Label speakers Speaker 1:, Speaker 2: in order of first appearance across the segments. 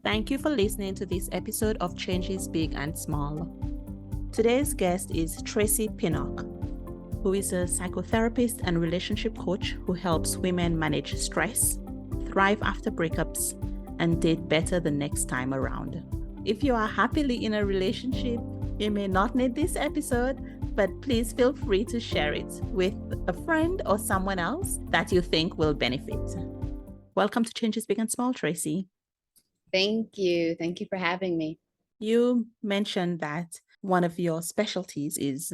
Speaker 1: Thank you for listening to this episode of Changes Big and Small. Today's guest is Tracie Pinnock, who is a psychotherapist and relationship coach who helps women manage stress, thrive after breakups, and date better the next time around. If you are happily in a relationship, you may not need this episode, but please feel free to share it with a friend or someone else that you think will benefit. Welcome to Changes Big and Small, Tracie.
Speaker 2: Thank you. Thank you for having me.
Speaker 1: You mentioned that one of your specialties is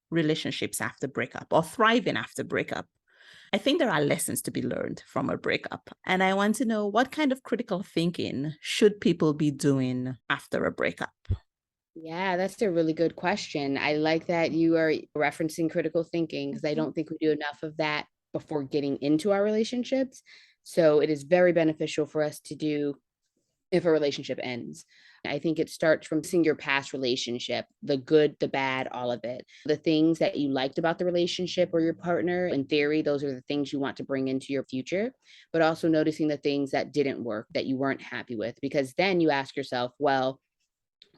Speaker 1: relationships after breakup or thriving after breakup. I think there are lessons to be learned from a breakup. And I want to know, what kind of critical thinking should people be doing after a breakup?
Speaker 2: Yeah, that's a really good question. I like that you are referencing critical thinking because I don't think we do enough of that before getting into our relationships. So it is very beneficial for us to do if a relationship ends. I think it starts from seeing your past relationship, the good, the bad, all of it. The things that you liked about the relationship or your partner, in theory, those are the things you want to bring into your future, but also noticing the things that didn't work, that you weren't happy with, because then you ask yourself, well,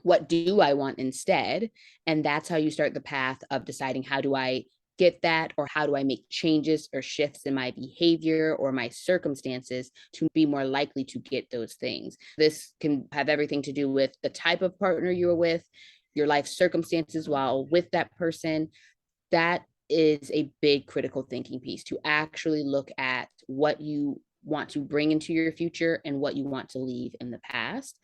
Speaker 2: what do I want instead? And that's how you start the path of deciding, how do I get that, or how do I make changes or shifts in my behavior or my circumstances to be more likely to get those things. This can have everything to do with the type of partner you're with, your life circumstances while with that person. That is a big critical thinking piece, to actually look at what you want to bring into your future and what you want to leave in the past.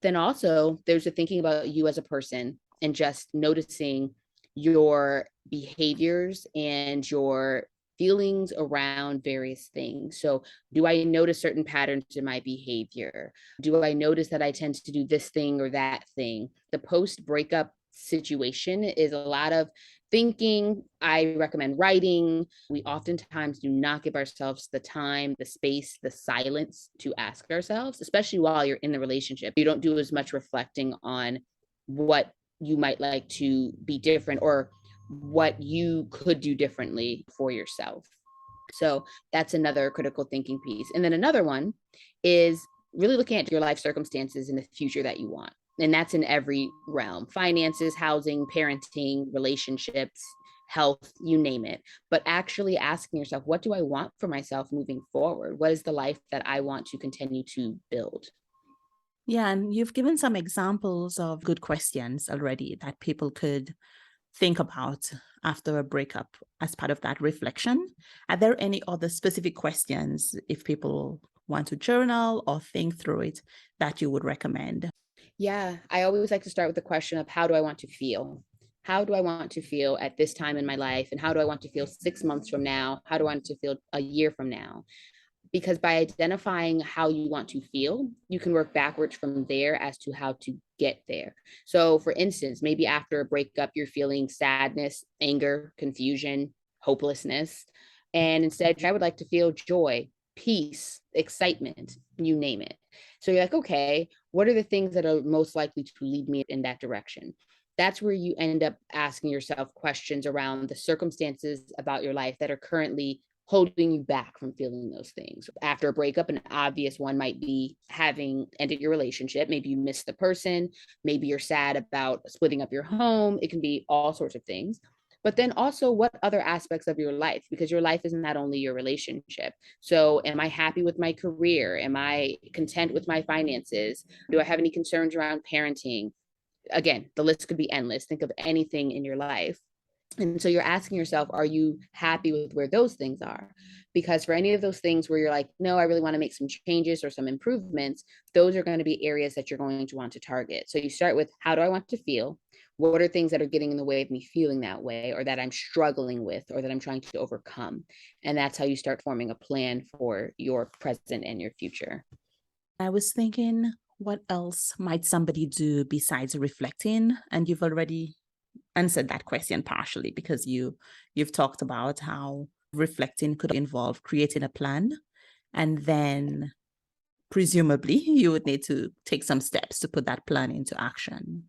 Speaker 2: Then also there's a thinking about you as a person and just noticing your behaviors and your feelings around various things. So do I notice certain patterns in my behavior? Do I notice that I tend to do this thing or that thing? The post breakup situation is a lot of thinking. I recommend writing. We oftentimes do not give ourselves the time, the space, the silence to ask ourselves, especially while you're in the relationship. You don't do as much reflecting on what you might like to be different or what you could do differently for yourself. So that's another critical thinking piece. And then another one is really looking at your life circumstances in the future that you want. And that's in every realm: finances, housing, parenting, relationships, health, you name it. But actually asking yourself, what do I want for myself moving forward? What is the life that I want to continue to build?
Speaker 1: Yeah, and you've given some examples of good questions already that people could think about after a breakup as part of that reflection. Are there any other specific questions, if people want to journal or think through it, that you would recommend?
Speaker 2: Yeah, I always like to start with the question of, how do I want to feel? How do I want to feel at this time in my life? And how do I want to feel 6 months from now? How do I want to feel a year from now? Because by identifying how you want to feel, you can work backwards from there as to how to get there. So, for instance, maybe after a breakup, you're feeling sadness, anger, confusion, hopelessness. And instead, I would like to feel joy, peace, excitement, you name it. So you're like, okay, what are the things that are most likely to lead me in that direction? That's where you end up asking yourself questions around the circumstances about your life that are currently holding you back from feeling those things. After a breakup, an obvious one might be having ended your relationship. Maybe you miss the person. Maybe you're sad about splitting up your home. It can be all sorts of things. But then also, what other aspects of your life? Because your life is not only your relationship. So, am I happy with my career? Am I content with my finances? Do I have any concerns around parenting? Again, the list could be endless. Think of anything in your life. And so you're asking yourself, are you happy with where those things are? Because for any of those things where you're like, no, I really want to make some changes or some improvements, those are going to be areas that you're going to want to target. So you start with, how do I want to feel? What are things that are getting in the way of me feeling that way, or that I'm struggling with, or that I'm trying to overcome? And that's how you start forming a plan for your present and your future.
Speaker 1: I was thinking, what else might somebody do besides reflecting? And you've already answered that question partially, because you've talked about how reflecting could involve creating a plan, and then presumably you would need to take some steps to put that plan into action.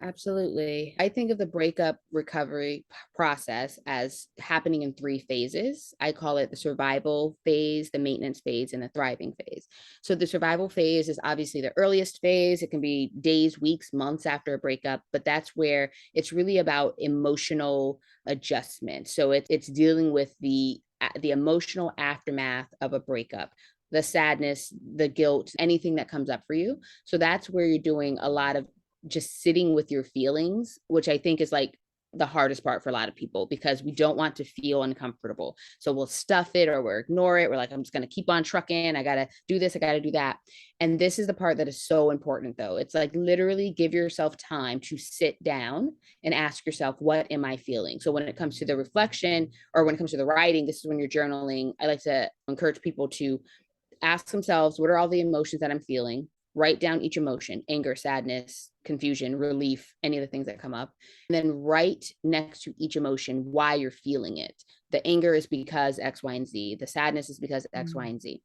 Speaker 2: Absolutely. I think of the breakup recovery process as happening in three phases. I call it the survival phase, the maintenance phase, and the thriving phase. So the survival phase is obviously the earliest phase. It can be days, weeks, months after a breakup, but that's where it's really about emotional adjustment. So it's dealing with the emotional aftermath of a breakup, the sadness, the guilt, anything that comes up for you. So that's where you're doing a lot of just sitting with your feelings, which I think is like the hardest part for a lot of people because we don't want to feel uncomfortable. So we'll stuff it or we'll ignore it. We're like, I'm just going to keep on trucking. I got to do this. I got to do that. And this is the part that is so important, though. It's like literally give yourself time to sit down and ask yourself, what am I feeling? So when it comes to the reflection or when it comes to the writing, this is when you're journaling. I like to encourage people to ask themselves, what are all the emotions that I'm feeling? Write down each emotion: anger, sadness, confusion, relief, any of the things that come up. And then write next to each emotion why you're feeling it. The anger is because X, Y, and Z. The sadness is because X, Y, and Z.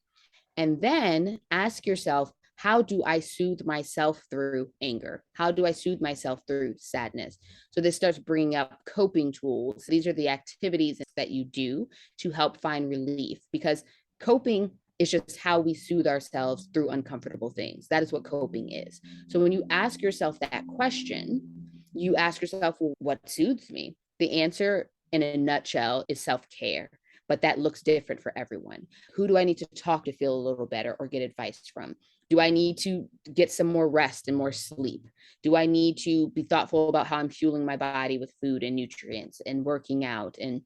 Speaker 2: And then ask yourself, how do I soothe myself through anger? How do I soothe myself through sadness? So this starts bringing up coping tools. These are the activities that you do to help find relief, because coping is just how we soothe ourselves through uncomfortable things. That is what coping is. So when you ask yourself that question, you ask yourself, well, what soothes me? The answer in a nutshell is self-care, but that looks different for everyone. Who do I need to talk to feel a little better or get advice from? Do I need to get some more rest and more sleep? Do I need to be thoughtful about how I'm fueling my body with food and nutrients and working out? And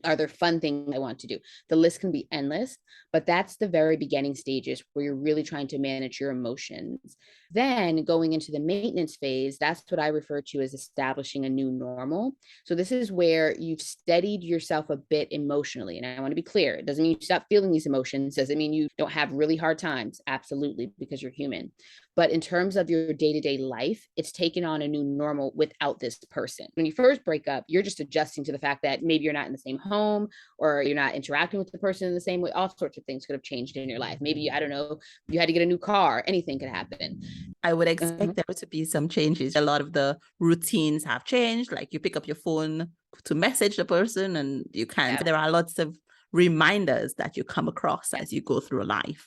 Speaker 2: are there fun things I want to do? The list can be endless, but that's the very beginning stages where you're really trying to manage your emotions. Then going into the maintenance phase, that's what I refer to as establishing a new normal. So this is where you've steadied yourself a bit emotionally. And I want to be clear, it doesn't mean you stop feeling these emotions. Doesn't mean you don't have really hard times. Absolutely, because you're human. But in terms of your day-to-day life, it's taken on a new normal without this person. When you first break up, you're just adjusting to the fact that maybe you're not in the same home or you're not interacting with the person in the same way. All sorts of things could have changed in your life. Maybe, I don't know, you had to get a new car. Anything could happen.
Speaker 1: I would expect there to be some changes. A lot of the routines have changed, like you pick up your phone to message the person and you can't.
Speaker 2: Yeah.
Speaker 1: There are lots of reminders that you come across as you go through life.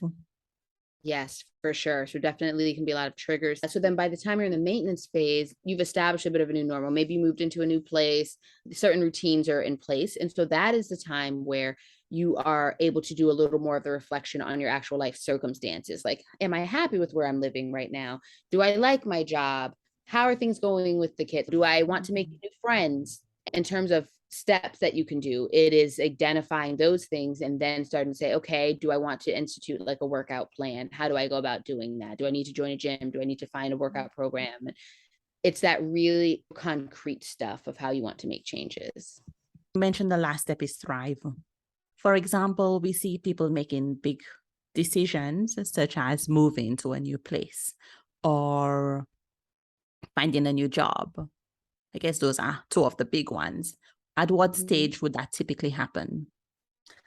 Speaker 2: Yes, for sure. So definitely can be a lot of triggers. So then by the time you're in the maintenance phase, you've established a bit of a new normal. Maybe you moved into a new place, certain routines are in place. And so that is the time where you are able to do a little more of the reflection on your actual life circumstances. Like, am I happy with where I'm living right now? Do I like my job? How are things going with the kids? Do I want to make new friends? In terms of steps that you can do, it is identifying those things and then starting to say, okay, do I want to institute like a workout plan? How do I go about doing that? Do I need to join a gym? Do I need to find a workout program? It's that really concrete stuff of how you want to make changes.
Speaker 1: You mentioned the last step is thrive. For example, we see people making big decisions such as moving to a new place or finding a new job. I guess those are two of the big ones. At what stage would that typically happen?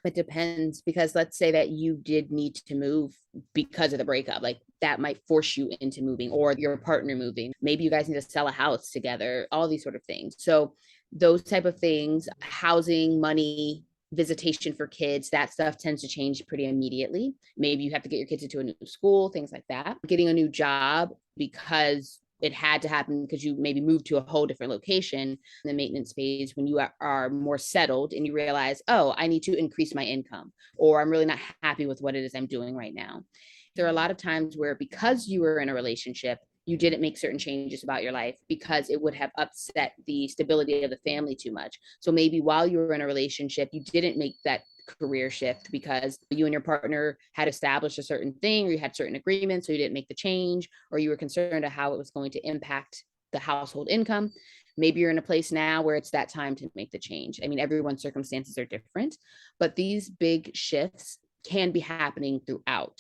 Speaker 2: It depends, because let's say that you did need to move because of the breakup, like that might force you into moving, or your partner moving. Maybe you guys need to sell a house together, all these sort of things. So those type of things, housing, money, visitation for kids, that stuff tends to change pretty immediately. Maybe you have to get your kids into a new school, things like that. Getting a new job because it had to happen because you maybe moved to a whole different location. In the maintenance phase, when you are more settled and you realize, oh, I need to increase my income, or I'm really not happy with what it is I'm doing right now. There are a lot of times where, because you were in a relationship, you didn't make certain changes about your life because it would have upset the stability of the family too much. So maybe while you were in a relationship, you didn't make that career shift because you and your partner had established a certain thing, or you had certain agreements, so you didn't make the change, or you were concerned of how it was going to impact the household income. Maybe you're in a place now where it's that time to make the change. I mean, everyone's circumstances are different, but these big shifts can be happening throughout.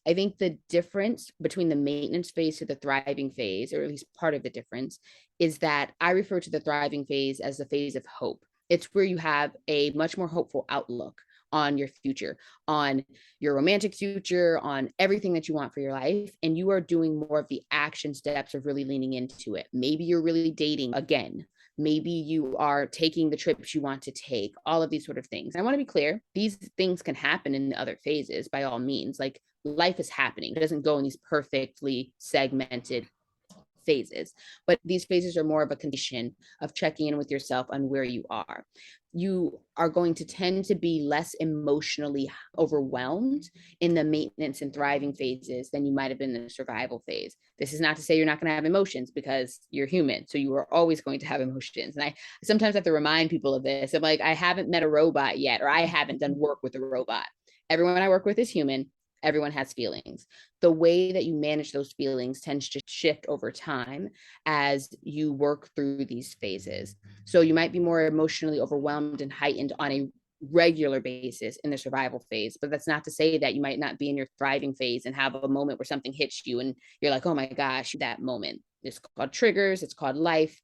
Speaker 2: I think the difference between the maintenance phase to the thriving phase, or at least part of the difference, is that I refer to the thriving phase as the phase of hope. It's where you have a much more hopeful outlook, on your future, on your romantic future, on everything that you want for your life. And you are doing more of the action steps of really leaning into it. Maybe you're really dating again. Maybe you are taking the trips you want to take, all of these sort of things. I want to be clear, these things can happen in other phases by all means. Like life is happening. It doesn't go in these perfectly segmented phases, but these phases are more of a condition of checking in with yourself on where you are. You are going to tend to be less emotionally overwhelmed in the maintenance and thriving phases than you might have been in the survival phase. This is not to say you're not going to have emotions, because you're human. So you are always going to have emotions. And I sometimes have to remind people of this. I'm like, I haven't met a robot yet, or I haven't done work with a robot. Everyone I work with is human. Everyone has feelings. The way that you manage those feelings tends to shift over time as you work through these phases. So you might be more emotionally overwhelmed and heightened on a regular basis in the survival phase, but that's not to say that you might not be in your thriving phase and have a moment where something hits you and you're like, oh my gosh, that moment. It's called triggers, it's called life,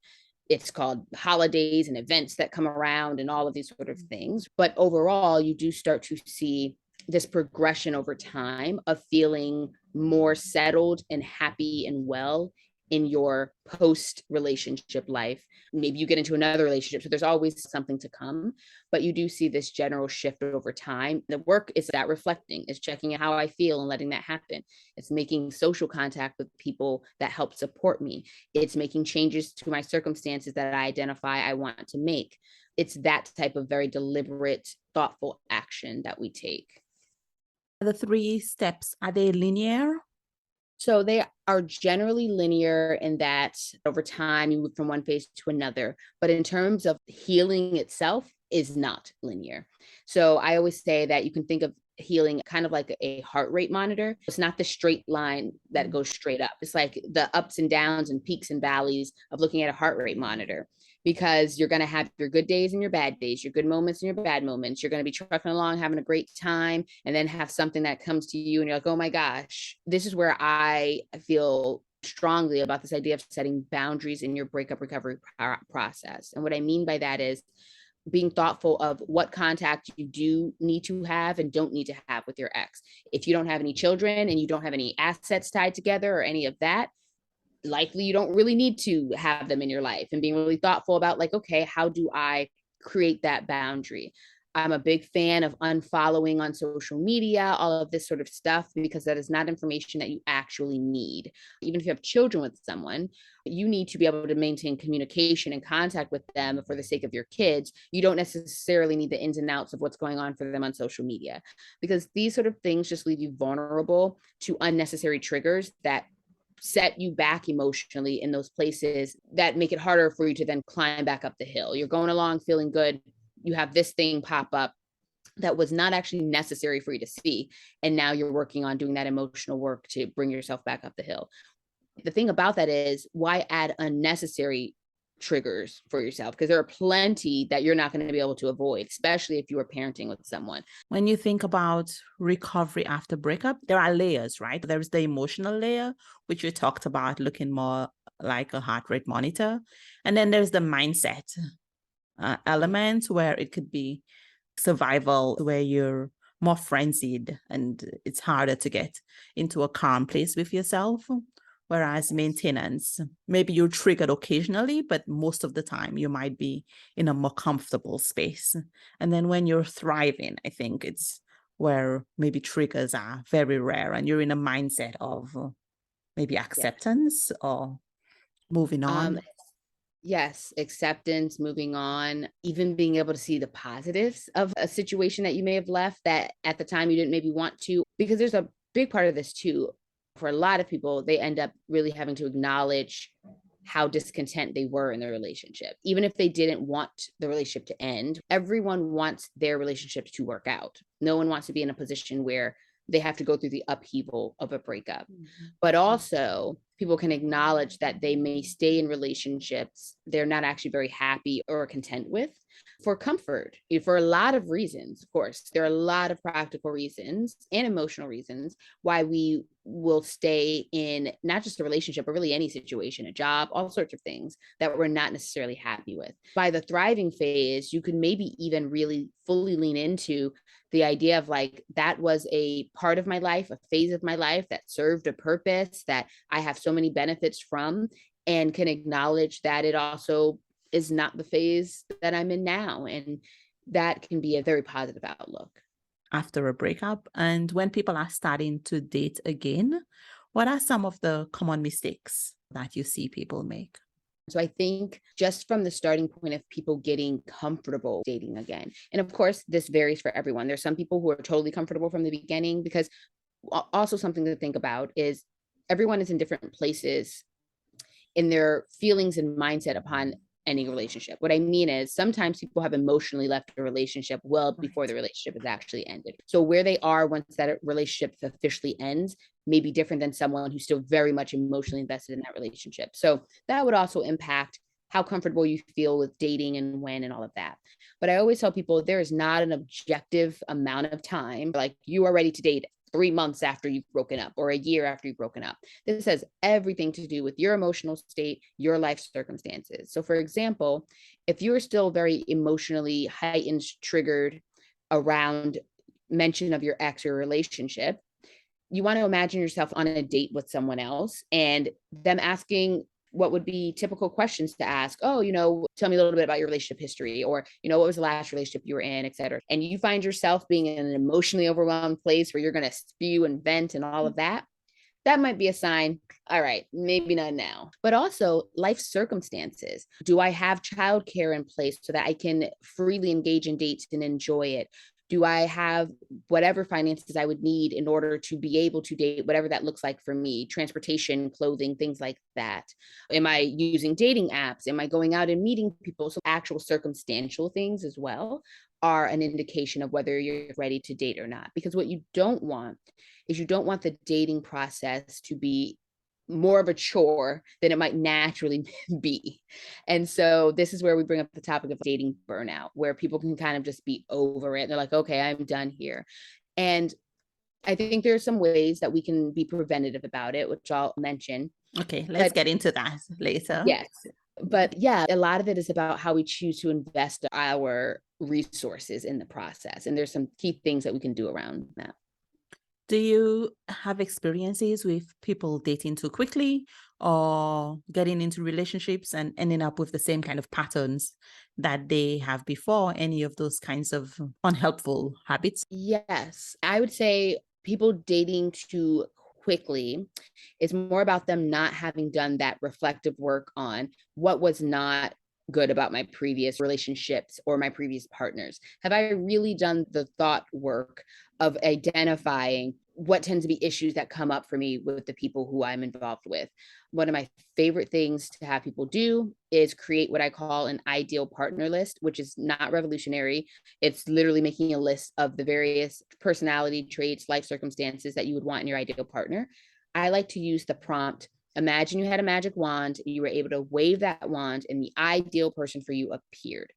Speaker 2: it's called holidays and events that come around and all of these sort of things. But overall, you do start to see this progression over time of feeling more settled and happy and well in your post relationship life. Maybe you get into another relationship, so there's always something to come, but you do see this general shift over time. The work is that reflecting, is checking how I feel and letting that happen. It's making social contact with people that help support me. It's making changes to my circumstances that I identify I want to make. It's that type of very deliberate, thoughtful action that we take.
Speaker 1: The 3 steps, are they linear?
Speaker 2: So they are generally linear in that over time you move from one phase to another. But in terms of healing itself, is not linear. So I always say that you can think of healing kind of like a heart rate monitor. It's not the straight line that goes straight up. It's like the ups and downs and peaks and valleys of looking at a heart rate monitor, because you're going to have your good days and your bad days, your good moments and your bad moments. You're going to be trucking along, having a great time, and then have something that comes to you and you're like, oh my gosh. This is where I feel strongly about this idea of setting boundaries in your breakup recovery process. And what I mean by that is being thoughtful of what contact you do need to have and don't need to have with your ex. If you don't have any children and you don't have any assets tied together or any of that, likely you don't really need to have them in your life, and being really thoughtful about like, okay, how do I create that boundary? I'm a big fan of unfollowing on social media, all of this sort of stuff, because that is not information that you actually need. Even if you have children with someone, you need to be able to maintain communication and contact with them for the sake of your kids. You don't necessarily need the ins and outs of what's going on for them on social media, because these sort of things just leave you vulnerable to unnecessary triggers that set you back emotionally in those places that make it harder for you to then climb back up the hill. You're going along feeling good. You have this thing pop up that was not actually necessary for you to see. And now you're working on doing that emotional work to bring yourself back up the hill. The thing about that is, why add unnecessary triggers for yourself? Because there are plenty that you're not going to be able to avoid, especially if you are parenting with someone.
Speaker 1: When you think about recovery after breakup, there are layers, right? There's the emotional layer, which we talked about, looking more like a heart rate monitor. And then there's the mindset element, where it could be survival, where you're more frenzied and it's harder to get into a calm place with yourself. Whereas maintenance, maybe you're triggered occasionally, but most of the time you might be in a more comfortable space. And then when you're thriving, I think it's where maybe triggers are very rare and you're in a mindset of maybe acceptance or moving on.
Speaker 2: Yes, acceptance, moving on, even being able to see the positives of a situation that you may have left that at the time you didn't maybe want to, because there's a big part of this too. For a lot of people, they end up really having to acknowledge how discontent they were in the relationship. Even if they didn't want the relationship to end, everyone wants their relationships to work out. No one wants to be in a position where they have to go through the upheaval of a breakup. Mm-hmm. But also, people can acknowledge that they may stay in relationships they're not actually very happy or content with, for comfort, for a lot of reasons. Of course, there are a lot of practical reasons and emotional reasons why we will stay in not just a relationship, but really any situation, a job, all sorts of things that we're not necessarily happy with. By the thriving phase, you can maybe even really fully lean into the idea of like, that was a part of my life, a phase of my life that served a purpose that I have so many benefits from, and can acknowledge that it also is not the phase that I'm in now. And that can be a very positive outlook.
Speaker 1: After a breakup, and when people are starting to date again, what are some of the common mistakes that you see people make?
Speaker 2: So I think just from the starting point of people getting comfortable dating again, and of course, this varies for everyone. There's some people who are totally comfortable from the beginning, because also something to think about is everyone is in different places in their feelings and mindset upon ending a relationship. What I mean is sometimes people have emotionally left a relationship well before the relationship is actually ended. So where they are once that relationship officially ends may be different than someone who's still very much emotionally invested in that relationship. So that would also impact how comfortable you feel with dating and when and all of that. But I always tell people there is not an objective amount of time, like you are ready to date 3 months after you've broken up or a year after you've broken up. This has everything to do with your emotional state, your life circumstances. So for example, if you're still very emotionally heightened, triggered around mention of your ex or relationship, you want to imagine yourself on a date with someone else and them asking what would be typical questions to ask. Oh, tell me a little bit about your relationship history, or, what was the last relationship you were in, et cetera. And you find yourself being in an emotionally overwhelmed place where you're going to spew and vent and all of that. That might be a sign. All right, maybe not now. But also life circumstances. Do I have childcare in place so that I can freely engage in dates and enjoy it? Do I have whatever finances I would need in order to be able to date, whatever that looks like for me, transportation, clothing, things like that? Am I using dating apps? Am I going out and meeting people? So actual circumstantial things as well are an indication of whether you're ready to date or not. Because what you don't want is you don't want the dating process to be more of a chore than it might naturally be. And so this is where we bring up the topic of dating burnout, where people can kind of just be over it. They're like, okay, I'm done here. And I think there are some ways that we can be preventative about it, which I'll mention.
Speaker 1: Okay, let's get into that later.
Speaker 2: Yes. But yeah, a lot of it is about how we choose to invest our resources in the process. And there's some key things that we can do around that.
Speaker 1: Do you have experiences with people dating too quickly or getting into relationships and ending up with the same kind of patterns that they have before? Any of those kinds of unhelpful habits?
Speaker 2: Yes, I would say people dating too quickly is more about them not having done that reflective work on what was not good about my previous relationships or my previous partners. Have I really done the thought work of identifying what tends to be issues that come up for me with the people who I'm involved with? One of my favorite things to have people do is create what I call an ideal partner list, which is not revolutionary. It's literally making a list of the various personality traits, life circumstances that you would want in your ideal partner. I like to use the prompt: imagine you had a magic wand and you were able to wave that wand and the ideal person for you appeared.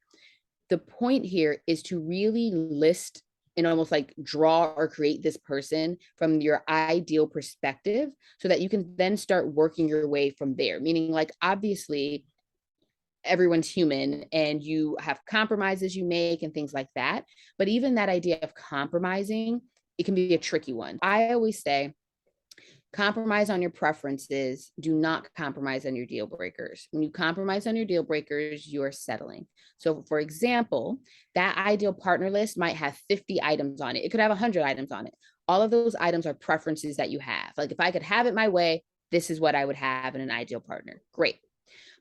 Speaker 2: The point here is to really list and almost like draw or create this person from your ideal perspective so that you can then start working your way from there. Meaning, like, obviously, everyone's human and you have compromises you make and things like that. But even that idea of compromising, it can be a tricky one. I always say, compromise on your preferences. Do not compromise on your deal breakers. When you compromise on your deal breakers, you're settling. So for example, that ideal partner list might have 50 items on it. It could have 100 items on it. All of those items are preferences that you have. Like, if I could have it my way, this is what I would have in an ideal partner. Great.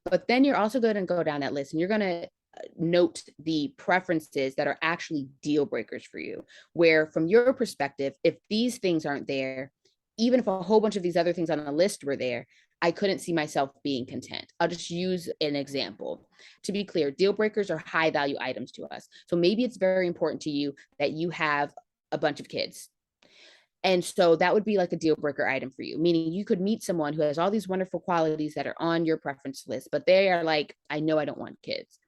Speaker 2: But then you're also going to go down that list and you're going to note the preferences that are actually deal breakers for you, where from your perspective, if these things aren't there, even if a whole bunch of these other things on the list were there, I couldn't see myself being content. I'll just use an example. To be clear, deal breakers are high value items to us. So maybe it's very important to you that you have a bunch of kids. And so that would be like a deal breaker item for you, meaning you could meet someone who has all these wonderful qualities that are on your preference list, but they are like, I know I don't want kids.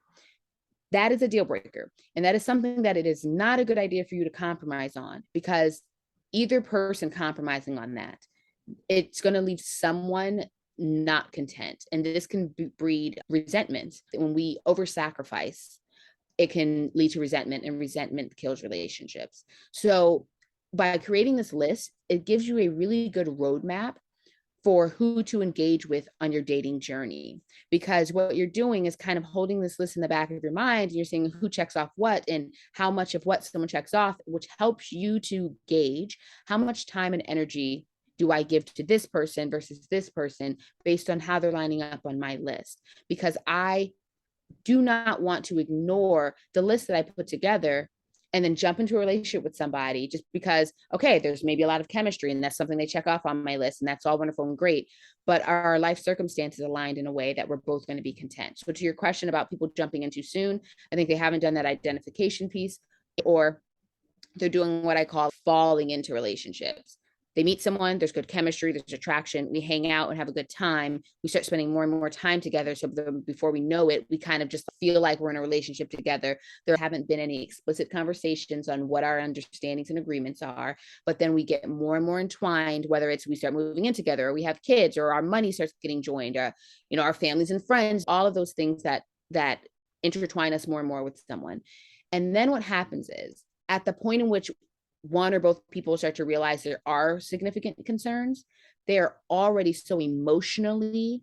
Speaker 2: that is a deal breaker. And that is something that it is not a good idea for you to compromise on, because either person compromising on that, it's going to leave someone not content. And this can breed resentment. When we over sacrifice, it can lead to resentment, and resentment kills relationships. So by creating this list, it gives you a really good roadmap for who to engage with on your dating journey. Because what you're doing is kind of holding this list in the back of your mind, and you're saying who checks off what and how much of what someone checks off, which helps you to gauge how much time and energy do I give to this person versus this person based on how they're lining up on my list. Because I do not want to ignore the list that I put together and then jump into a relationship with somebody just because, okay, there's maybe a lot of chemistry and that's something they check off on my list, and that's all wonderful and great, but our life circumstances aligned in a way that we're both going to be content. So to your question about people jumping in too soon, I think they haven't done that identification piece, or they're doing what I call falling into relationships. They meet someone, there's good chemistry, there's attraction, we hang out and have a good time, we start spending more and more time together. So before we know it, we kind of just feel like we're in a relationship together. There haven't been any explicit conversations on what our understandings and agreements are, but then we get more and more entwined, whether it's we start moving in together, or we have kids, or our money starts getting joined, or our families and friends, all of those things that intertwine us more and more with someone. And then what happens is, at the point in which one or both people start to realize there are significant concerns, they are already so emotionally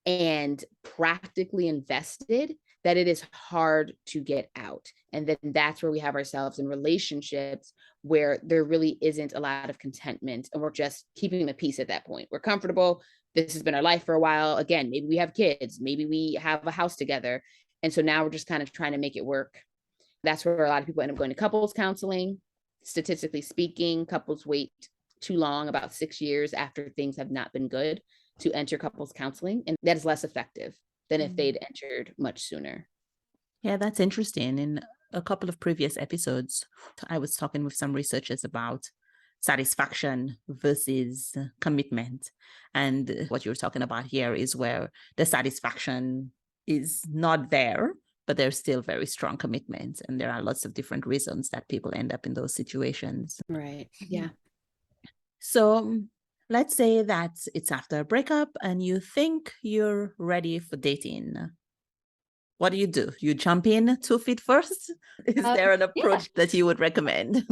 Speaker 2: and practically invested that it is hard to get out. And then that's where we have ourselves in relationships where there really isn't a lot of contentment, and we're just keeping the peace at that point. We're comfortable. This has been our life for a while. Again, maybe we have kids, maybe we have a house together. And so now we're just kind of trying to make it work. That's where a lot of people end up going to couples counseling. Statistically speaking, couples wait too long, about 6 years after things have not been good, to enter couples counseling. And that is less effective than if they'd entered much sooner.
Speaker 1: Yeah, that's interesting. In a couple of previous episodes, I was talking with some researchers about satisfaction versus commitment. And what you're talking about here is where the satisfaction is not there, but there's still very strong commitment. And there are lots of different reasons that people end up in those situations.
Speaker 2: Right. Yeah.
Speaker 1: So let's say that it's after a breakup and you think you're ready for dating. What do? You jump in 2 feet first? Is there an approach that you would recommend?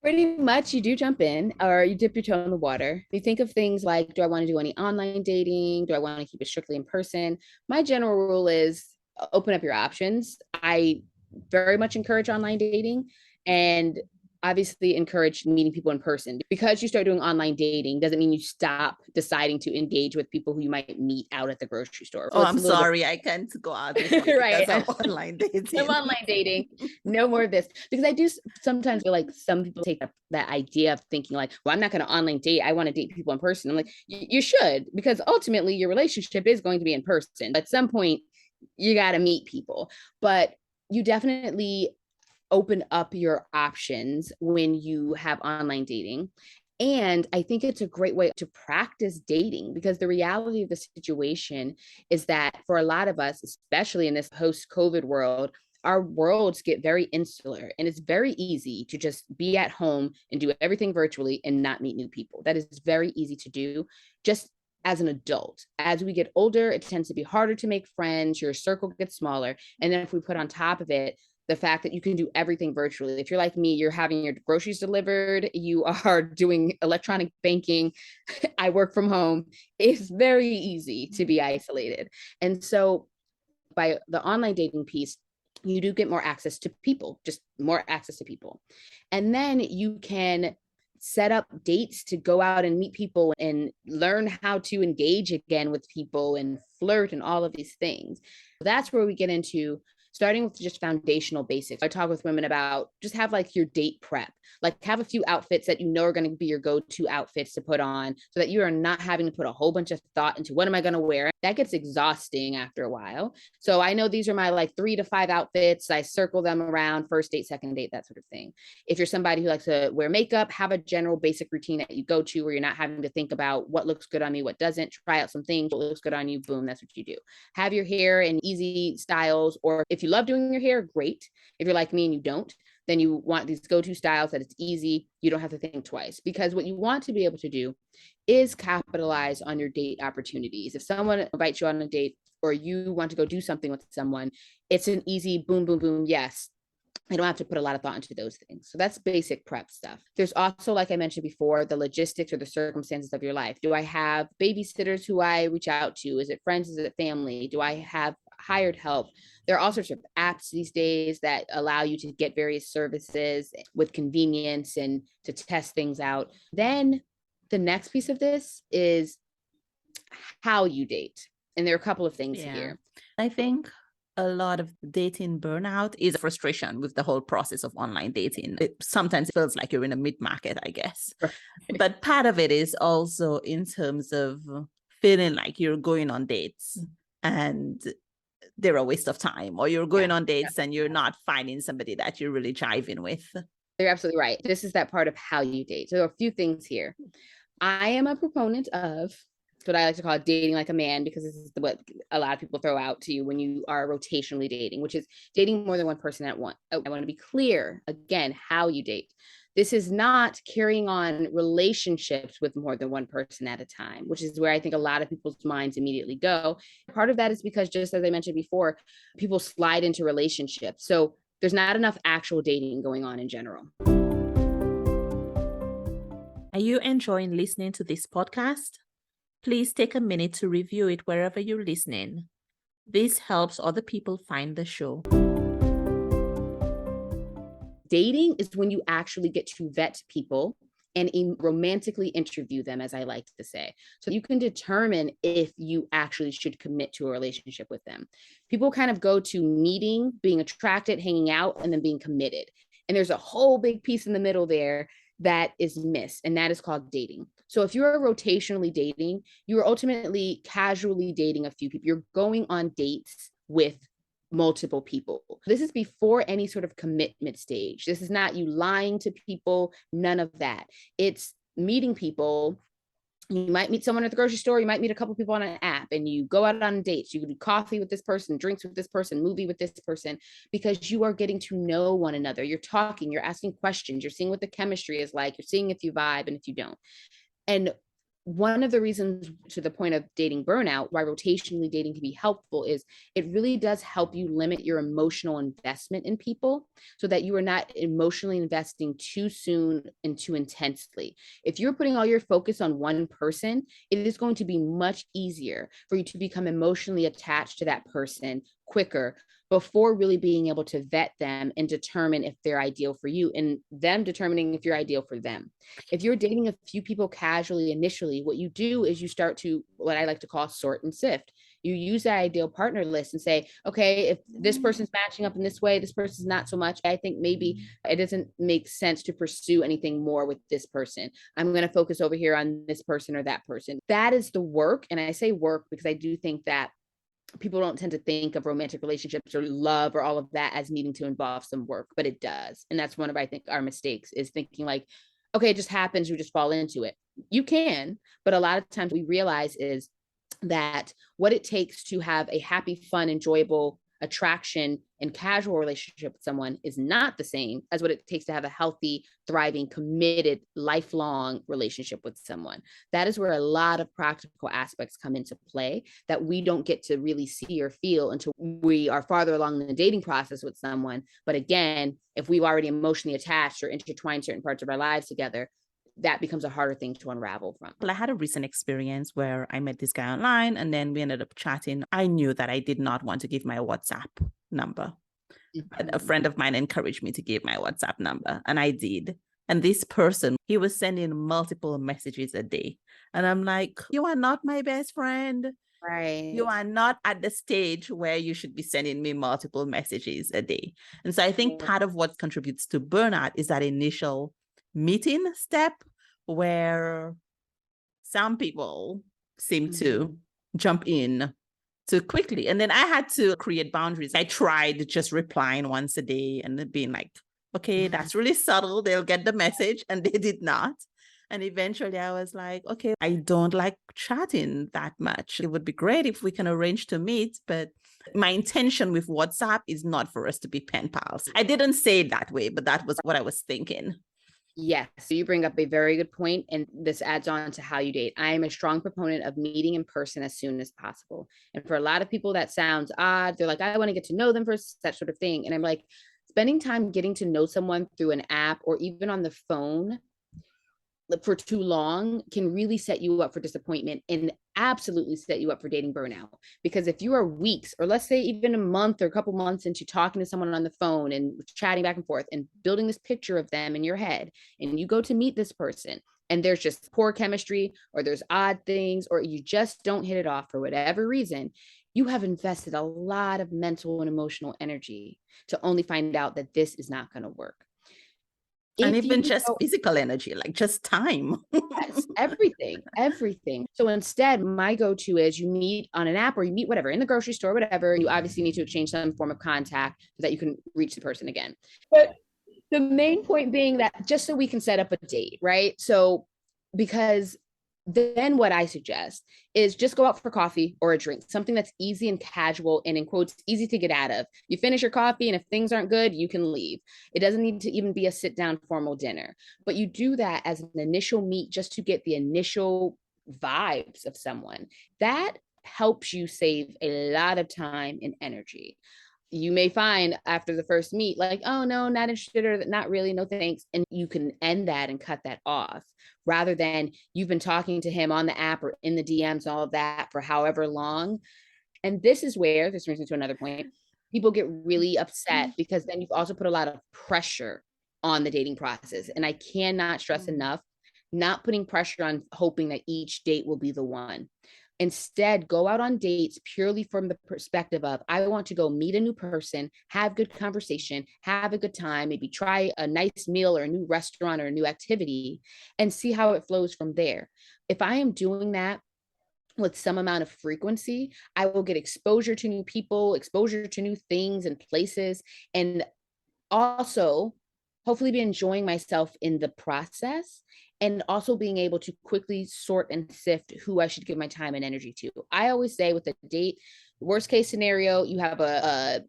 Speaker 2: Pretty much you do jump in, or you dip your toe in the water. You think of things like, do I want to do any online dating? Do I want to keep it strictly in person? My general rule is open up your options. I very much encourage online dating, and obviously encourage meeting people in person. Because you start doing online dating doesn't mean you stop deciding to engage with people who you might meet out at the grocery store.
Speaker 1: So I'm sorry, I can't go out with you
Speaker 2: right.
Speaker 1: because of online dating.
Speaker 2: I'm online dating. No more of this. Because I do sometimes feel like some people take that idea of thinking like, well, I'm not going to online date. I want to date people in person. I'm like, you should, because ultimately your relationship is going to be in person. At some point, you got to meet people. But you definitely open up your options when you have online dating. And I think it's a great way to practice dating, because the reality of the situation is that for a lot of us, especially in this post-COVID world, our worlds get very insular, and it's very easy to just be at home and do everything virtually and not meet new people. That is very easy to do just as an adult. As we get older, it tends to be harder to make friends. Your circle gets smaller. And then if we put on top of it the fact that you can do everything virtually. If you're like me, you're having your groceries delivered, you are doing electronic banking, I work from home, it's very easy to be isolated. And so by the online dating piece, you do get more access to people, just more access to people. And then you can set up dates to go out and meet people and learn how to engage again with people and flirt and all of these things. That's where we get into starting with just foundational basics. I talk with women about just have like your date prep, like have a few outfits that you know are going to be your go-to outfits to put on, so that you are not having to put a whole bunch of thought into what am I going to wear. that gets exhausting after a while. So I know these are my like 3 to 5 outfits. I circle them around: first date, second date, that sort of thing. If you're somebody who likes to wear makeup, have a general basic routine that you go to where you're not having to think about what looks good on me, what doesn't. Try out some things, what looks good on you, boom, that's what you do. Have your hair in easy styles, or if you love doing your hair, great. If you're like me and you don't, then you want these go-to styles that it's easy. You don't have to think twice, because what you want to be able to do is capitalize on your date opportunities. If someone invites you on a date or you want to go do something with someone, it's an easy boom, boom, boom. Yes. I don't have to put a lot of thought into those things. So that's basic prep stuff. There's also, like I mentioned before, the logistics or the circumstances of your life. Do I have babysitters who I reach out to? Is it friends? Is it family? Do I have hired help? There are all sorts of apps these days that allow you to get various services with convenience and to test things out. Then the next piece of this is how you date. And there are a couple of things here.
Speaker 1: I think a lot of dating burnout is frustration with the whole process of online dating. It sometimes feels like you're in a mid-market, I guess. Right. But part of it is also in terms of feeling like you're going on dates and they're a waste of time, or you're going on dates and you're not finding somebody that you're really jiving with.
Speaker 2: You're absolutely right. This is that part of how you date. So there are a few things here. I am a proponent of what I like to call dating like a man, because this is what a lot of people throw out to you when you are rotationally dating, which is dating more than one person at once. I want to be clear, again, how you date. This is not carrying on relationships with more than one person at a time, which is where I think a lot of people's minds immediately go. Part of that is because, just as I mentioned before, people slide into relationships. So there's not enough actual dating going on in general.
Speaker 1: Are you enjoying listening to this podcast? Please take a minute to review it wherever you're listening. This helps other people find the show.
Speaker 2: Dating is when you actually get to vet people and romantically interview them, as I like to say. So you can determine if you actually should commit to a relationship with them. People kind of go to meeting, being attracted, hanging out, and then being committed. And there's a whole big piece in the middle there that is missed, and that is called dating. So if you're rotationally dating, you're ultimately casually dating a few people. You're going on dates with multiple people. This is before any sort of commitment stage. This is not you lying to people, none of that. It's meeting people. You might meet someone at the grocery store. You might meet a couple people on an app, and you go out on dates. You can do coffee with this person, drinks with this person, movie with this person, because you are getting to know one another. You're talking, you're asking questions, you're seeing what the chemistry is like, you're seeing if you vibe and if you don't. And one of the reasons, to the point of dating burnout, why rotationally dating can be helpful is it really does help you limit your emotional investment in people, so that you are not emotionally investing too soon and too intensely. If you're putting all your focus on one person, it is going to be much easier for you to become emotionally attached to that person quicker, before really being able to vet them and determine if they're ideal for you, and them determining if you're ideal for them. If you're dating a few people casually initially, what you do is you start to, what I like to call, sort and sift. You use that ideal partner list and say, okay, if this person's matching up in this way, this person's not so much, I think maybe it doesn't make sense to pursue anything more with this person. I'm going to focus over here on this person or that person. That is the work. And I say work because I do think that people don't tend to think of romantic relationships or love or all of that as needing to involve some work, but it does. And that's one of, I think, our mistakes, is thinking like, okay, it just happens, you just fall into it. You can, but a lot of times we realize is that what it takes to have a happy, fun, enjoyable attraction and casual relationship with someone is not the same as what it takes to have a healthy, thriving, committed, lifelong relationship with someone. That is where a lot of practical aspects come into play that we don't get to really see or feel until we are farther along in the dating process with someone. But again, if we've already emotionally attached or intertwined certain parts of our lives together, that becomes a harder thing to unravel from.
Speaker 1: Well, I had a recent experience where I met this guy online and then we ended up chatting. I knew that I did not want to give my WhatsApp number. Mm-hmm. A friend of mine encouraged me to give my WhatsApp number, and I did. And this person, he was sending multiple messages a day. And I'm like, you are not my best friend.
Speaker 2: Right.
Speaker 1: You are not at the stage where you should be sending me multiple messages a day. And so I think part of what contributes to burnout is that initial meeting step, where some people seem to jump in too quickly. And then I had to create boundaries. I tried just replying once a day and being like, okay, that's really subtle. They'll get the message. And they did not. And eventually I was like, okay, I don't like chatting that much. It would be great if we can arrange to meet, but my intention with WhatsApp is not for us to be pen pals. I didn't say it that way, but that was what I was thinking.
Speaker 2: Yes, so you bring up a very good point, and this adds on to how you date. I am a strong proponent of meeting in person as soon as possible. And for a lot of people, that sounds odd. They're like, I want to get to know them first, that sort of thing. And I'm like, spending time getting to know someone through an app or even on the phone for too long can really set you up for disappointment and absolutely set you up for dating burnout. Because if you are weeks, or let's say even a month or a couple months into talking to someone on the phone and chatting back and forth and building this picture of them in your head, and you go to meet this person and there's just poor chemistry, or there's odd things, or you just don't hit it off for whatever reason, you have invested a lot of mental and emotional energy to only find out that this is not going to work.
Speaker 1: And even just physical energy, like just time.
Speaker 2: Yes, everything. So instead, my go-to is you meet on an app or you meet whatever in the grocery store, whatever. You obviously need to exchange some form of contact so that you can reach the person again. But the main point being that just so we can set up a date, right? So because then what I suggest is just go out for coffee or a drink, something that's easy and casual and in quotes, easy to get out of. You finish your coffee and if things aren't good, you can leave. It doesn't need to even be a sit down formal dinner, but you do that as an initial meet just to get the initial vibes of someone. That helps you save a lot of time and energy. You may find after the first meet, like, oh no, not interested, or not really, no thanks. And you can end that and cut that off rather than you've been talking to him on the app or in the DMs, all of that for however long. And this is where this brings me to another point. People get really upset because then you've also put a lot of pressure on the dating process. And I cannot stress enough, not putting pressure on hoping that each date will be the one. Instead, go out on dates purely from the perspective of, I want to go meet a new person, have good conversation, have a good time, maybe try a nice meal or a new restaurant or a new activity, and see how it flows from there. If I am doing that with some amount of frequency, I will get exposure to new people, exposure to new things and places, and also hopefully be enjoying myself in the process, and also being able to quickly sort and sift who I should give my time and energy to. I always say with a date, worst case scenario, you have a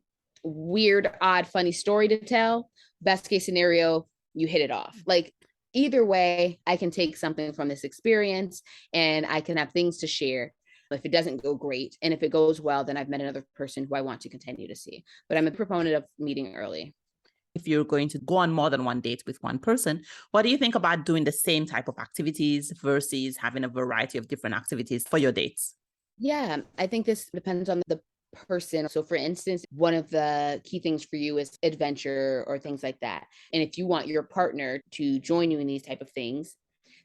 Speaker 2: weird, odd, funny story to tell. Best case scenario, you hit it off. Like either way, I can take something from this experience and I can have things to share. If it doesn't go great, and if it goes well, then I've met another person who I want to continue to see. But I'm a proponent of meeting early.
Speaker 1: If you're going to go on more than one date with one person, what do you think about doing the same type of activities versus having a variety of different activities for your dates?
Speaker 2: Yeah, I think this depends on the person. So, for instance, one of the key things for you is adventure or things like that. And if you want your partner to join you in these type of things,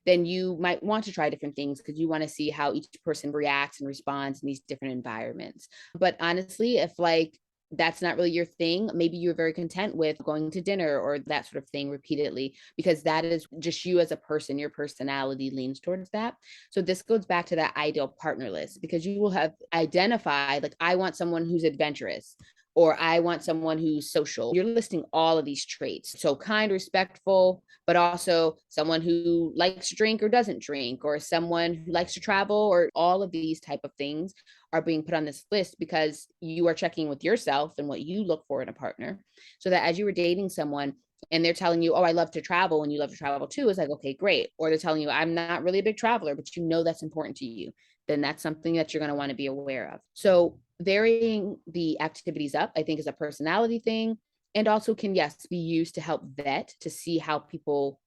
Speaker 2: then you might want to try different things because you want to see how each person reacts and responds in these different environments. But honestly, if like that's not really your thing, maybe you're very content with going to dinner or that sort of thing repeatedly, because that is just you as a person. Your personality leans towards that. So this goes back to that ideal partner list, because you will have identified, like, I want someone who's adventurous, or I want someone who's social. You're listing all of these traits. So kind, respectful, but also someone who likes to drink or doesn't drink, or someone who likes to travel, or all of these type of things are being put on this list because you are checking with yourself and what you look for in a partner. So that as you were dating someone and they're telling you, oh, I love to travel, and you love to travel too, it's like, okay, great. Or they're telling you, I'm not really a big traveler, but you know that's important to you, then that's something that you're going to want to be aware of. So varying the activities up, I think, is a personality thing, and also can, yes, be used to help vet to see how people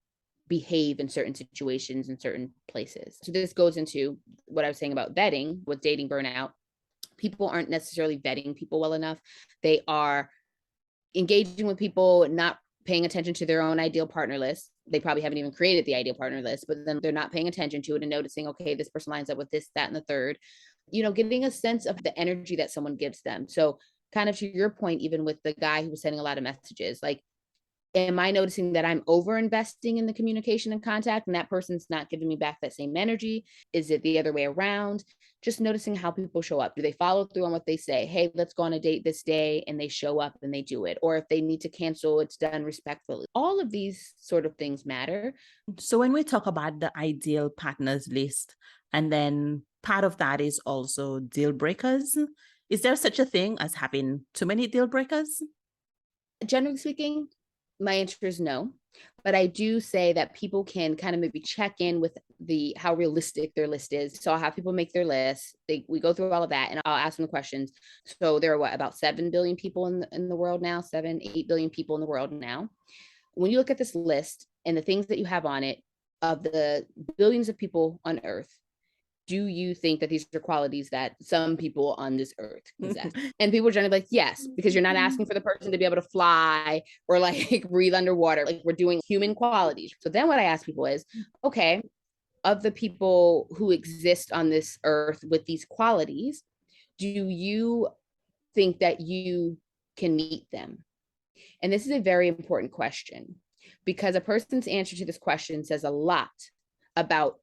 Speaker 2: behave in certain situations in certain places. So this goes into what I was saying about vetting with dating burnout. People aren't necessarily vetting people well enough. They are engaging with people, not paying attention to their own ideal partner list. They probably haven't even created the ideal partner list, but then they're not paying attention to it and noticing, okay, this person lines up with this, that, and the third. Getting a sense of the energy that someone gives them. So kind of to your point, even with the guy who was sending a lot of messages, like Am I noticing that I'm over investing in the communication and contact and that person's not giving me back that same energy? Is it the other way around? Just noticing how people show up. Do they follow through on what they say? Hey, let's go on a date this day, and they show up and they do it. Or if they need to cancel, it's done respectfully. All of these sort of things matter.
Speaker 1: So when we talk about the ideal partners list, and then part of that is also deal breakers, is there such a thing as having too many deal breakers?
Speaker 2: Generally speaking, my answer is no. But I do say that people can kind of maybe check in with how realistic their list is. So I'll have people make their list. We go through all of that, and I'll ask them the questions. So there are about 7 billion people in the world now, 8 billion people in the world now. When you look at this list and the things that you have on it, of the billions of people on Earth, do you think that these are qualities that some people on this earth possess? And people are generally like, yes, because you're not asking for the person to be able to fly or like breathe underwater. Like, we're doing human qualities. So then what I ask people is, okay, of the people who exist on this earth with these qualities, do you think that you can meet them? And this is a very important question, because a person's answer to this question says a lot about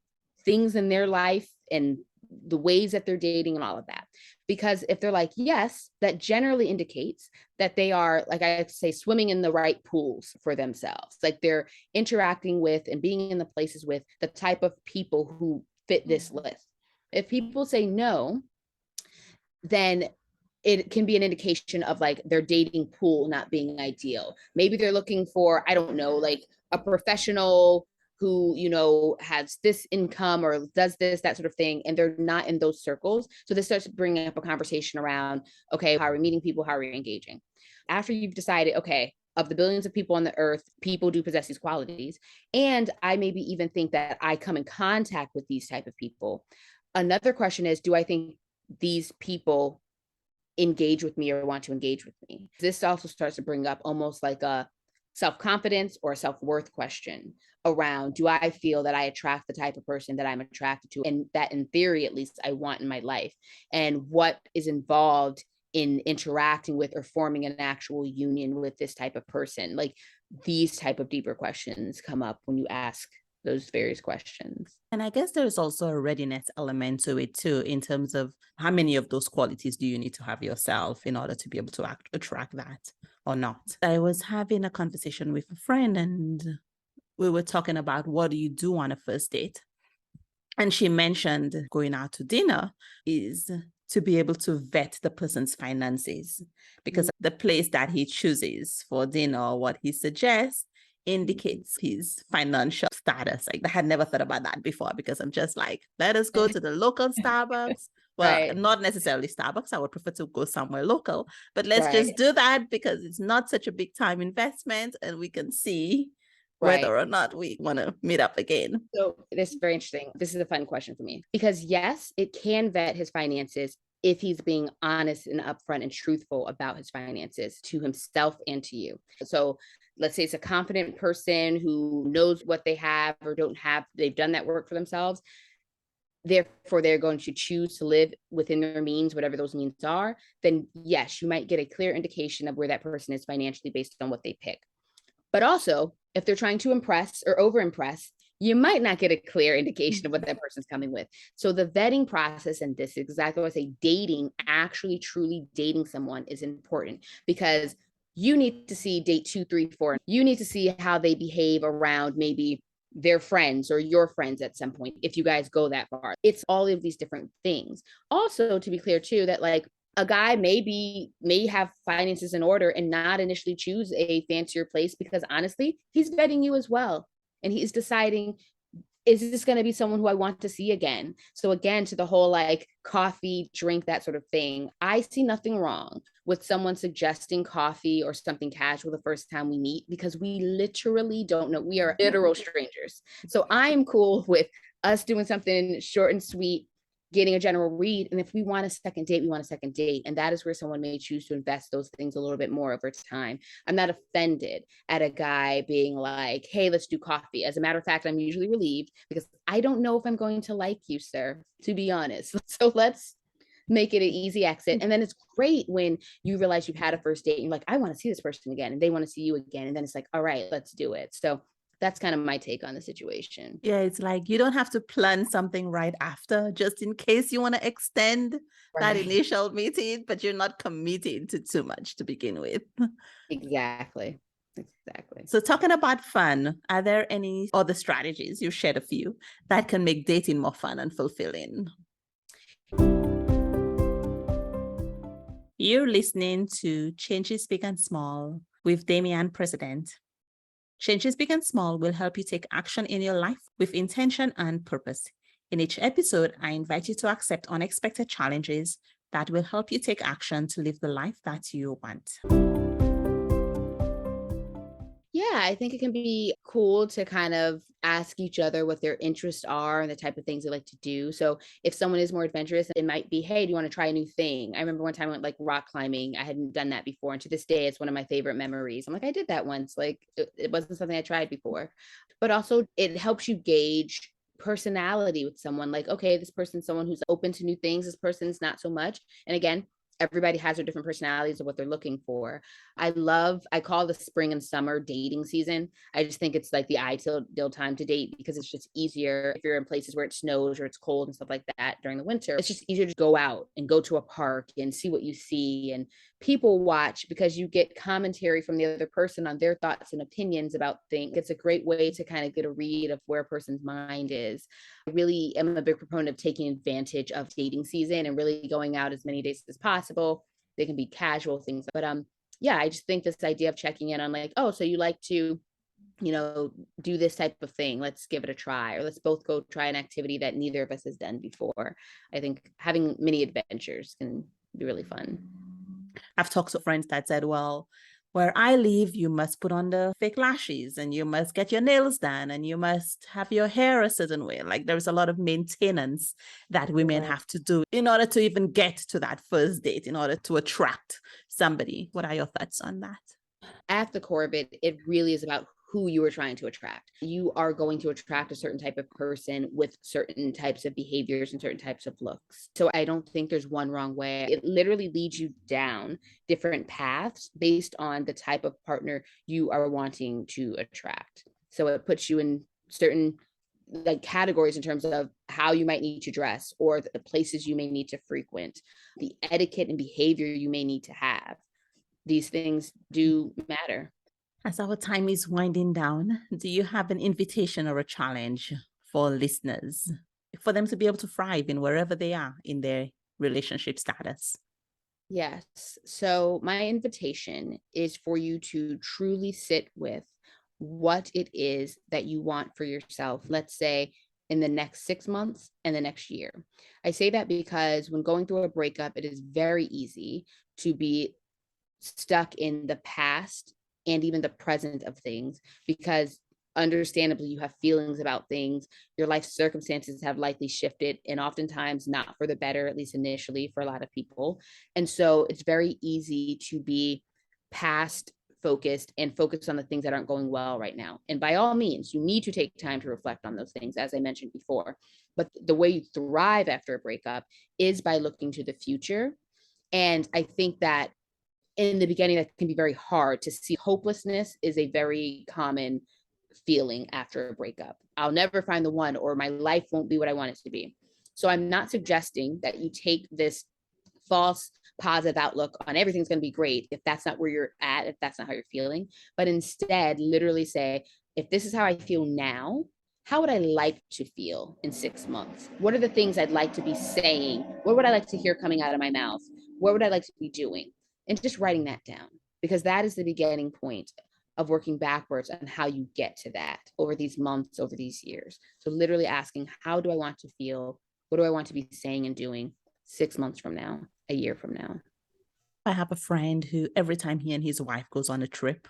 Speaker 2: things in their life and the ways that they're dating and all of that. Because if they're like, yes, that generally indicates that they are, like I say, swimming in the right pools for themselves. Like, they're interacting with and being in the places with the type of people who fit this list. If people say no, then it can be an indication of like their dating pool not being ideal. Maybe they're looking for, I don't know, like a professional who, has this income or does this, that sort of thing, and they're not in those circles. So this starts bringing up a conversation around, okay, how are we meeting people? How are we engaging? After you've decided, okay, of the billions of people on the earth, people do possess these qualities, and I maybe even think that I come in contact with these type of people. Another question is, do I think these people engage with me or want to engage with me? This also starts to bring up almost like a self-confidence or a self-worth question around, do I feel that I attract the type of person that I'm attracted to, and that in theory at least I want in my life, and what is involved in interacting with or forming an actual union with this type of person? Like, these type of deeper questions come up when you ask those various questions.
Speaker 1: And I guess there's also a readiness element to it too, in terms of how many of those qualities do you need to have yourself in order to be able to attract that or not. I was having a conversation with a friend, and we were talking about, what do you do on a first date? And she mentioned going out to dinner is to be able to vet the person's finances, because the place that he chooses for dinner or what he suggests indicates his financial status. Like, I had never thought about that before, because I'm just like, let us go to the local Starbucks. Well,
Speaker 2: Right.
Speaker 1: Not necessarily Starbucks. I would prefer to go somewhere local, but let's just do that because it's not such a big time investment, and we can see whether or not we want to meet up again.
Speaker 2: So this is very interesting. This is a fun question for me, because yes, it can vet his finances if he's being honest and upfront and truthful about his finances to himself and to you. So let's say it's a confident person who knows what they have or don't have. They've done that work for themselves. Therefore, they're going to choose to live within their means, whatever those means are. Then yes, you might get a clear indication of where that person is financially based on what they pick. But also, if they're trying to impress or over impress, you might not get a clear indication of what that person's coming with. So the vetting process, and this is exactly what I say, dating, actually truly dating someone is important, because you need to see date 2, 3, 4. You need to see how they behave around maybe their friends or your friends at some point, if you guys go that far. It's all of these different things. Also, to be clear too, that like, a guy may have finances in order and not initially choose a fancier place, because honestly, he's vetting you as well. And he's deciding, is this going to be someone who I want to see again? So again, to the whole like coffee, drink, that sort of thing, I see nothing wrong with someone suggesting coffee or something casual the first time we meet, because we literally don't know. We are literal strangers. So I'm cool with us doing something short and sweet, getting a general read. And if we want a second date, we want a second date. And that is where someone may choose to invest those things a little bit more over time. I'm not offended at a guy being like, hey, let's do coffee. As a matter of fact, I'm usually relieved, because I don't know if I'm going to like you, sir, to be honest. So let's make it an easy exit. And then it's great when you realize you've had a first date and you're like, I want to see this person again, and they want to see you again. And then it's like, all right, let's do it. So that's kind of my take on the situation.
Speaker 1: Yeah, it's like you don't have to plan something right after, just in case you want to extend that
Speaker 2: Right.
Speaker 1: initial meeting, but you're not committing to too much to begin with.
Speaker 2: Exactly. Exactly.
Speaker 1: So talking about fun, are there any other strategies, you shared a few, that can make dating more fun and fulfilling? You're listening to Changes Big and Small with Damian President. Changes Big and Small will help you take action in your life with intention and purpose. In each episode, I invite you to accept unexpected challenges that will help you take action to live the life that you want.
Speaker 2: Yeah, I think it can be cool to kind of ask each other what their interests are and the type of things they like to do. So if someone is more adventurous, it might be, hey, do you want to try a new thing? I remember one time I went like rock climbing. I hadn't done that before. And to this day, it's one of my favorite memories. I'm like, I did that once. Like it wasn't something I tried before. But also it helps you gauge personality with someone. Like, okay, this person's someone who's open to new things. This person's not so much. And again, everybody has their different personalities of what they're looking for. I call the spring and summer dating season. I just think it's like the ideal time to date because it's just easier if you're in places where it snows or it's cold and stuff like that during the winter. It's just easier to go out and go to a park and see what you see and people watch because you get commentary from the other person on their thoughts and opinions about things. It's a great way to kind of get a read of where a person's mind is. I really am a big proponent of taking advantage of dating season and really going out as many days as possible. They can be casual things, but yeah, I just think this idea of checking in on like, oh, so you like to, do this type of thing. Let's give it a try, or let's both go try an activity that neither of us has done before. I think having mini adventures can be really fun.
Speaker 1: I've talked to friends that said, well, where I live, you must put on the fake lashes and you must get your nails done and you must have your hair a certain way. Like there's a lot of maintenance that women have to do in order to even get to that first date, in order to attract somebody. What are your thoughts on that?
Speaker 2: At the core of it, it really is about who you are trying to attract. You are going to attract a certain type of person with certain types of behaviors and certain types of looks. So I don't think there's one wrong way. It literally leads you down different paths based on the type of partner you are wanting to attract. So it puts you in certain like categories in terms of how you might need to dress or the places you may need to frequent, the etiquette and behavior you may need to have. These things do matter.
Speaker 1: As our time is winding down, do you have an invitation or a challenge for listeners for them to be able to thrive in wherever they are in their relationship status?
Speaker 2: Yes. So my invitation is for you to truly sit with what it is that you want for yourself. Let's say in the next 6 months and the next year. I say that because when going through a breakup, it is very easy to be stuck in the past and even the present of things because understandably you have feelings about things, your life circumstances have likely shifted and oftentimes not for the better, at least initially for a lot of people. And so it's very easy to be past focused and focused on the things that aren't going well right now. And by all means, you need to take time to reflect on those things, as I mentioned before. But the way you thrive after a breakup is by looking to the future. And I think that in the beginning, that can be very hard to see. Hopelessness is a very common feeling after a breakup. I'll never find the one, or my life won't be what I want it to be. So I'm not suggesting that you take this false positive outlook on everything's going to be great if that's not where you're at, if that's not how you're feeling, but instead literally say, if this is how I feel now, how would I like to feel in 6 months? What are the things I'd like to be saying? What would I like to hear coming out of my mouth? What would I like to be doing? And just writing that down, because that is the beginning point of working backwards on how you get to that over these months, over these years. So literally asking, how do I want to feel? What do I want to be saying and doing 6 months from now, a year from now?
Speaker 1: I have a friend who every time he and his wife goes on a trip,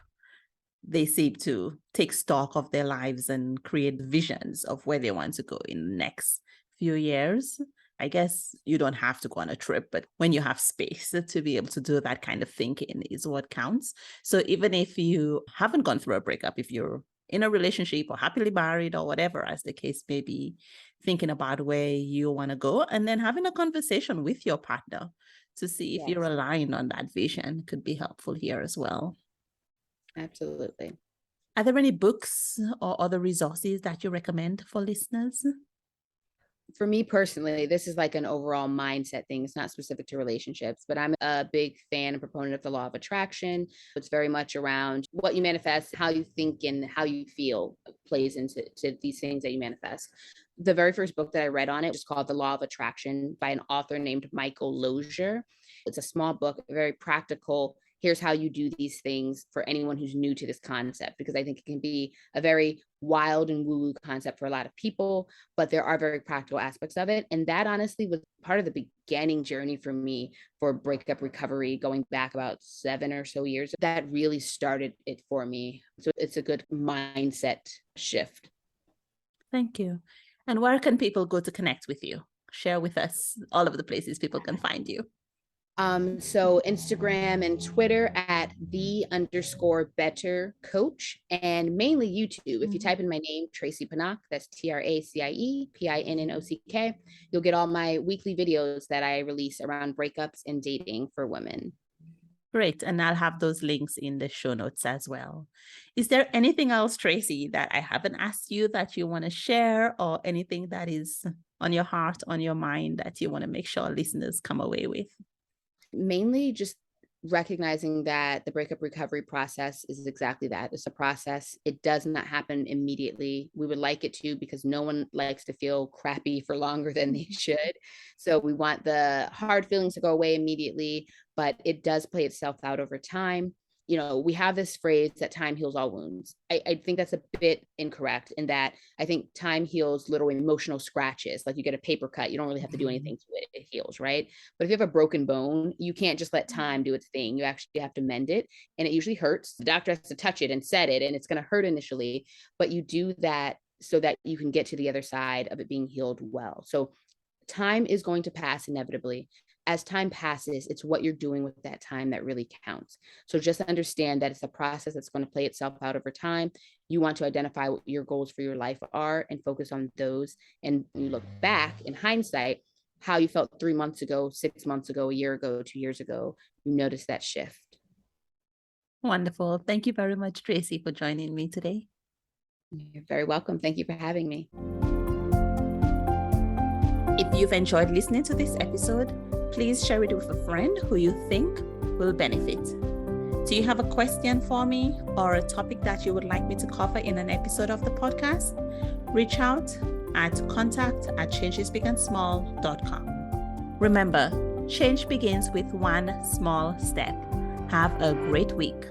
Speaker 1: they seem to take stock of their lives and create visions of where they want to go in the next few years. I guess you don't have to go on a trip, but when you have space to be able to do that kind of thinking is what counts. So even if you haven't gone through a breakup, if you're in a relationship or happily married or whatever, as the case may be, thinking about where you want to go, and then having a conversation with your partner to see if you're aligned on that vision could be helpful here as well.
Speaker 2: Absolutely.
Speaker 1: Are there any books or other resources that you recommend for listeners?
Speaker 2: For me personally, this is like an overall mindset thing. It's not specific to relationships, but I'm a big fan and proponent of the law of attraction. It's very much around what you manifest, how you think and how you feel plays into these things that you manifest. The very first book that I read on it was called The Law of Attraction by an author named Michael Lozier. It's a small book, very practical. Here's how you do these things for anyone who's new to this concept, because I think it can be a very wild and woo-woo concept for a lot of people, but there are very practical aspects of it. And that honestly was part of the beginning journey for me for breakup recovery, going back about 7 or so years. That really started it for me. So it's a good mindset shift.
Speaker 1: Thank you. And where can people go to connect with you? Share with us all of the places people can find you.
Speaker 2: So Instagram and Twitter at _better_coach, and mainly YouTube. If you type in my name, Tracie Pinnock, that's Tracie Pinnock, you'll get all my weekly videos that I release around breakups and dating for women.
Speaker 1: Great. And I'll have those links in the show notes as well. Is there anything else, Tracie, that I haven't asked you that you want to share, or anything that is on your heart, on your mind, that you want to make sure listeners come away with?
Speaker 2: Mainly just recognizing that the breakup recovery process is exactly that. It's a process. It does not happen immediately. We would like it to, because no one likes to feel crappy for longer than they should. So we want the hard feelings to go away immediately, but it does play itself out over time. You know, we have this phrase that time heals all wounds. I think that's a bit incorrect, in that I think time heals little emotional scratches. Like you get a paper cut, you don't really have to do anything to it. It heals, right? But if you have a broken bone, you can't just let time do its thing. You actually have to mend it, and it usually hurts. The doctor has to touch it and set it, and it's going to hurt initially, but you do that so that you can get to the other side of it being healed well. So time is going to pass inevitably. As time passes, it's what you're doing with that time that really counts. So just understand that it's a process that's going to play itself out over time. You want to identify what your goals for your life are and focus on those. And when you look back in hindsight, how you felt 3 months ago, 6 months ago, a year ago, 2 years ago, you notice that shift.
Speaker 1: Wonderful. Thank you very much, Tracie, for joining me today.
Speaker 2: You're very welcome. Thank you for having me.
Speaker 1: If you've enjoyed listening to this episode, please share it with a friend who you think will benefit. Do you have a question for me or a topic that you would like me to cover in an episode of the podcast? Reach out at contact@changesbigandsmall.com. Remember, change begins with one small step. Have a great week.